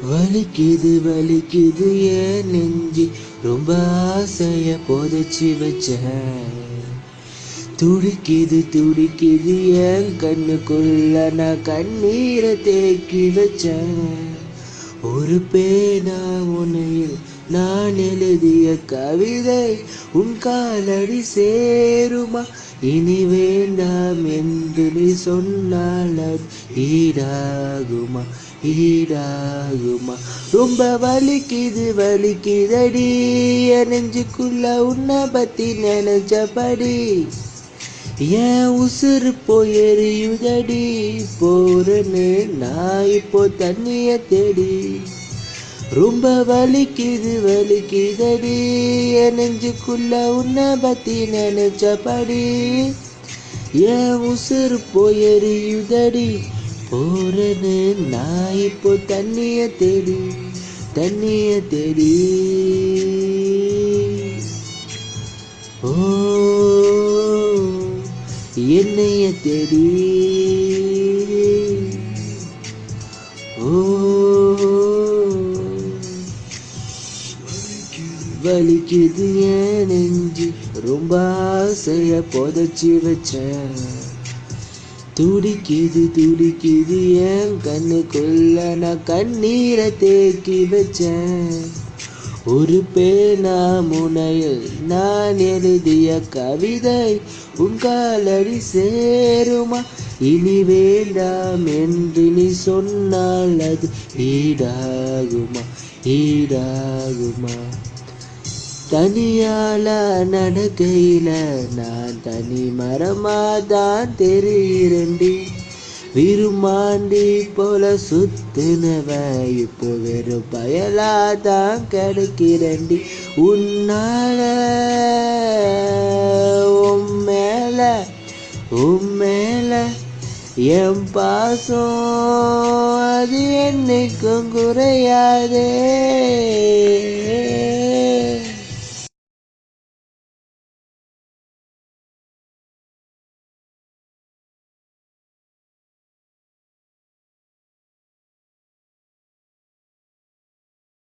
வலிக்குது வலிக்குது ஏன் நெஞ்சு ரொம்ப ஆசைய புதைச்சி வச்சேன். துடிக்குது துடிக்குது ஏன் கண்ணுக்குள்ள நான் கண்ணீரை தேக்கி வச்சேன். ஒரு பேனா உனையில் நான் எழுதிய கவிதை உன் காலடி சேருமா? இனி வேண்டாம் என்று நீ சொன்னால் அது ஈடாகுமா? ஈடாகுமா? ரொம்ப வலிக்குது வலிக்குதடி என் நெஞ்சுக்குள்ள உன்னை பத்தி நினைச்சபடி. ஏன் உசுறு போயறியுதடி போறன்னு நான் இப்போ தண்ணிய தேடி. ரொம்ப வலிக்குது வலிக்குதடி என் நெஞ்சுக்குள்ள உன்னை பத்தி நினைச்சபடி. ஏன் உசுறு போயறியுதடி போறன்னு நான் இப்போ தண்ணிய தேடி தண்ணிய தேடி. ஓ என்னைய தேடி. ஓ வலிக்குது ஏன் நெஞ்சு ரொம்ப ஆசைய புதைச்சி வச்சேன். துடிக்குது துடிக்குது ஏன் கண்ணுக்குள்ள நான் கண்ணீரை தேக்கி வச்சேன். ஒரு பேனா முனையில் நான் எழுதிய கவிதை உன் காலடி சேருமா? இனி வேண்டாம் என்று நீ சொன்னால் அது ஈடாகுமா? ஈடாகுமா? தனியால நடக்கையில நான் தனி மரமாதான் தெரியிறண்டி. விரும்மாண்டி போல சுத்துனவ இப்போ வெறும் பயலாதான் கிடைக்கிறண்டி. உன்னால உன் மேல என் பாசம் அது என்னைக்கும் குறையாதே.